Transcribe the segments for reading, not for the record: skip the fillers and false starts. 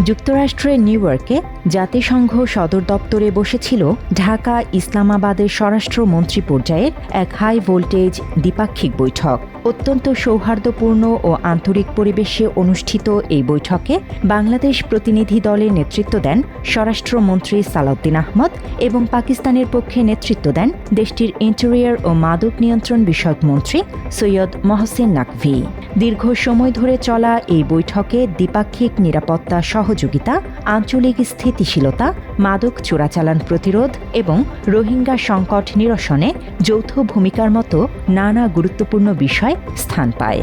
যুক্তরাষ্ট্রের নিউ ইয়র্কে জাতিসংঘ সদর দপ্তরে বসেছিল ঢাকা ইসলামাবাদের স্বরাষ্ট্রমন্ত্রী পর্যায়ের এক হাই ভোল্টেজ দ্বিপাক্ষিক বৈঠক। অত্যন্ত সৌহার্দ্যপূর্ণ ও আন্তরিক পরিবেশে অনুষ্ঠিত এই বৈঠকে বাংলাদেশ প্রতিনিধি দলের নেতৃত্ব দেন স্বরাষ্ট্রমন্ত্রী সালাউদ্দিন আহমদ এবং পাকিস্তানের পক্ষে নেতৃত্ব দেন দেশটির ইন্টেরিয়র ও মাদক নিয়ন্ত্রণ বিষয়ক মন্ত্রী সৈয়দ মহসিন নাকভি। দীর্ঘ সময় ধরে চলা এই বৈঠকে দ্বিপাক্ষিক নিরাপত্তা সহযোগিতা, আঞ্চলিক স্থিতিশীলতা, মাদক চোরাচালান প্রতিরোধ এবং রোহিঙ্গা সংকট নিরসনে যৌথ ভূমিকার মতো নানা গুরুত্বপূর্ণ বিষয় স্থান পায়।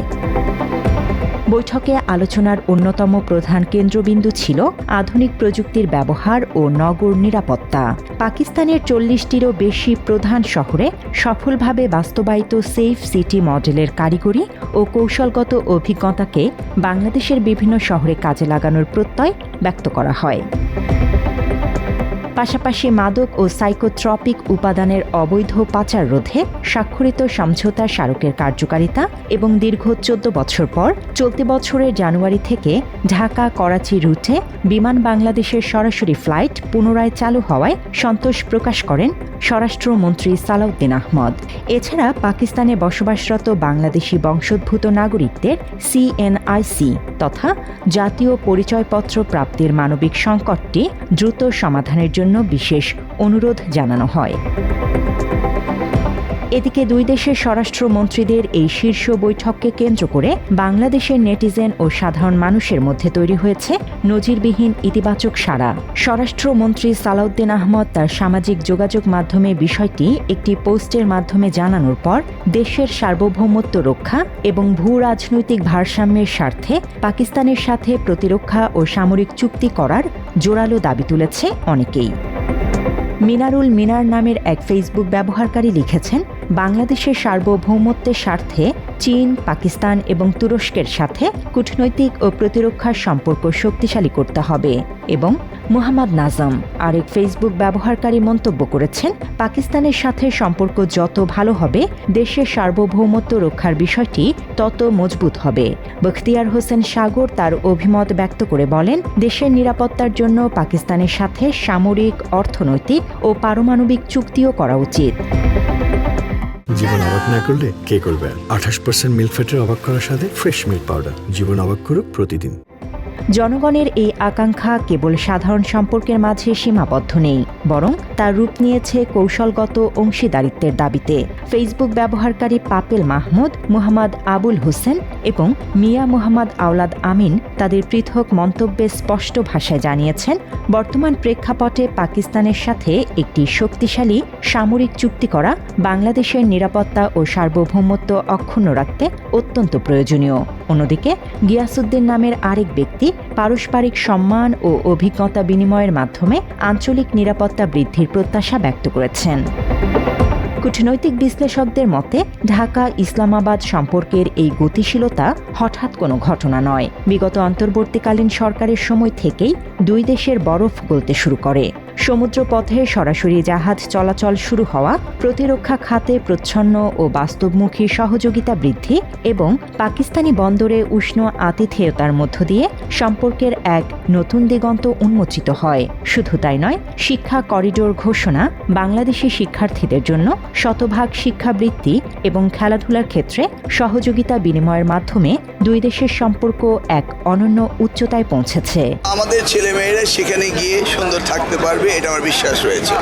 বৈঠকে আলোচনার অন্যতম প্রধান কেন্দ্রবিন্দু ছিল আধুনিক প্রযুক্তির ব্যবহার ও নগর নিরাপত্তা। পাকিস্তানের 40টিরও বেশি প্রধান শহরে সফলভাবে বাস্তবায়িত সেফ সিটি মডেলের কারিগরি ও কৌশলগত অভিজ্ঞতাকে বাংলাদেশের বিভিন্ন শহরে কাজে লাগানোর প্রত্যয় ব্যক্ত করা হয়। পাশাপাশি মাদক ও সাইকোট্রপিক উপাদানের অবৈধ পাচার রোধে স্বাক্ষরিত সমঝোতা স্মারকের কার্যকারিতা এবং দীর্ঘ 14 বছর পর চলতি বছরের জানুয়ারি থেকে ঢাকা করাচি রুটে বিমান বাংলাদেশের সরাসরি ফ্লাইট পুনরায় চালু হওয়ায় সন্তোষ প্রকাশ করেন স্বরাষ্ট্রমন্ত্রী সালাউদ্দিন আহমদ। এছাড়া পাকিস্তানে বসবাসরত বাংলাদেশি বংশোদ্ভূত নাগরিকদের CNIC তথা জাতীয় পরিচয়পত্র প্রাপ্তির মানবিক সংকটটি দ্রুত সমাধানের জন্য বিশেষ অনুরোধ জানানো হয়। এদিকে দুই দেশের স্বরাষ্ট্রমন্ত্রীদের এই শীর্ষ বৈঠককে কেন্দ্র করে বাংলাদেশের নেটিজেন ও সাধারণ মানুষের মধ্যে তৈরি হয়েছে নজিরবিহীন ইতিবাচক সাড়া। স্বরাষ্ট্রমন্ত্রী সালাউদ্দিন আহমদ তার সামাজিক যোগাযোগ মাধ্যমে বিষয়টি একটি পোস্টের মাধ্যমে জানানোর পর দেশের সার্বভৌমত্ব রক্ষা এবং ভূ রাজনৈতিক ভারসাম্যের স্বার্থে পাকিস্তানের সাথে প্রতিরক্ষা ও সামরিক চুক্তি করার জোরালো দাবি তুলেছে অনেকেই। মিনারুল মিনার নামের এক ফেসবুক ব্যবহারকারী লিখেছেন, বাংলাদেশের সার্বভৌমত্বের স্বার্থে চীন, পাকিস্তান এবং তুরস্কের সাথে কূটনৈতিক ও প্রতিরক্ষার সম্পর্ক শক্তিশালী করতে হবে। এবং মুহাম্মদ নাজম আরেক ফেসবুক ব্যবহারকারী মন্তব্য করেছেন, পাকিস্তানের সাথে সম্পর্ক যত ভালো হবে দেশের সার্বভৌমত্ব রক্ষার বিষয়টি তত মজবুত হবে। বখতিয়ার হোসেন সাগর তার অভিমত ব্যক্ত করে বলেন, দেশের নিরাপত্তার জন্য পাকিস্তানের সাথে সামরিক, অর্থনৈতিক ও পারমাণবিক চুক্তিও করা উচিত। জীবন অবাক না করলে কে করবে? 28% মিল্ক ফ্যাটের অবাক করার সাথে ফ্রেশ মিল্ক পাউডার। জীবন অবাক করুক প্রতিদিন। জনগণের এই আকাঙ্ক্ষা কেবল সাধারণ সম্পর্কের মাঝে সীমাবদ্ধ নেই, বরং তার রূপ নিয়েছে কৌশলগত অংশীদারিত্বের দাবিতে। ফেসবুক ব্যবহারকারী পাপেল মাহমুদ, মুহাম্মদ আবুল হোসেন এবং মিয়া মুহাম্মদ আওলাদ আমিন তাদের পৃথক মন্তব্যে স্পষ্ট ভাষায় জানিয়েছেন, বর্তমান প্রেক্ষাপটে পাকিস্তানের সাথে একটি শক্তিশালী সামরিক চুক্তি করা বাংলাদেশের নিরাপত্তা ও সার্বভৌমত্ব অক্ষুণ্ণ রাখতে অত্যন্ত প্রয়োজনীয়। অন্যদিকে গিয়াসউদ্দিন নামের আরেক ব্যক্তি পারস্পরিক সম্মান ও অভিজ্ঞতা বিনিময়ের মাধ্যমে আঞ্চলিক নিরাপত্তা বৃদ্ধির প্রত্যাশা ব্যক্ত করেছেন। কূটনৈতিক বিশ্লেষকদের মতে ঢাকা ইসলামাবাদ সম্পর্কের এই গতিশীলতা হঠাৎ কোনো ঘটনা নয়। বিগত অন্তর্বর্তীকালীন সরকারের সময় থেকেই দুই দেশের বরফ গলতে শুরু করে। সমুদ্রপথে সরাসরি জাহাজ চলাচল শুরু হওয়া, প্রতিরক্ষা খাতে প্রচ্ছন্ন ও বাস্তবমুখী সহযোগিতা বৃদ্ধি এবং পাকিস্তানি বন্দরে উষ্ণ আতিথেয়তার মধ্য দিয়ে সম্পর্কের এক নতুন দিগন্ত উন্মোচিত হয়। শুধু তাই নয়, শিক্ষা করিডোর ঘোষণা, বাংলাদেশি শিক্ষার্থীদের জন্য শতভাগ শিক্ষাবৃত্তি এবং খেলাধুলার ক্ষেত্রে সহযোগিতা বিনিময়ের মাধ্যমে দুই দেশের সম্পর্ক এক অনন্য উচ্চতায় পৌঁছেছে। আমাদের ছেলেমেয়েরা সেখানে গিয়ে সুন্দর থাকতে পারবে, এটা আমার বিশ্বাস রয়েছে।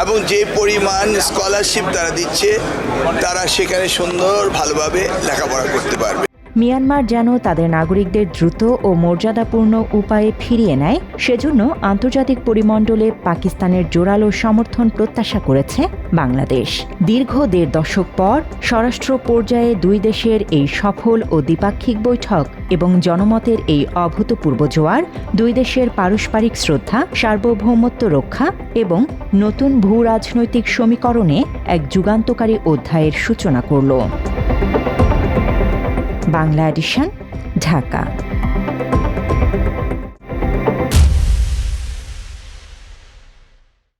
এবং যে পরিমাণ স্কলারশিপ তারা দিচ্ছে, তারা সেখানে সুন্দর ভালোভাবে লেখাপড়া করতে পারবে। মিয়ানমার যেন তাদের নাগরিকদের দ্রুত ও মর্যাদাপূর্ণ উপায়ে ফিরিয়ে নেয়, সেজন্য আন্তর্জাতিক পরিমণ্ডলে পাকিস্তানের জোরালো সমর্থন প্রত্যাশা করেছে বাংলাদেশ। দীর্ঘ 1.5 দশক পর স্বরাষ্ট্র পর্যায়ে দুই দেশের এই সফল ও দ্বিপাক্ষিক বৈঠক এবং জনমতের এই অভূতপূর্ব জোয়ার দুই দেশের পারস্পরিক শ্রদ্ধা, সার্বভৌমত্ব রক্ষা এবং নতুন ভূ রাজনৈতিক সমীকরণে এক যুগান্তকারী অধ্যায়ের সূচনা করল। বাংলা এডিশন, ঢাকা।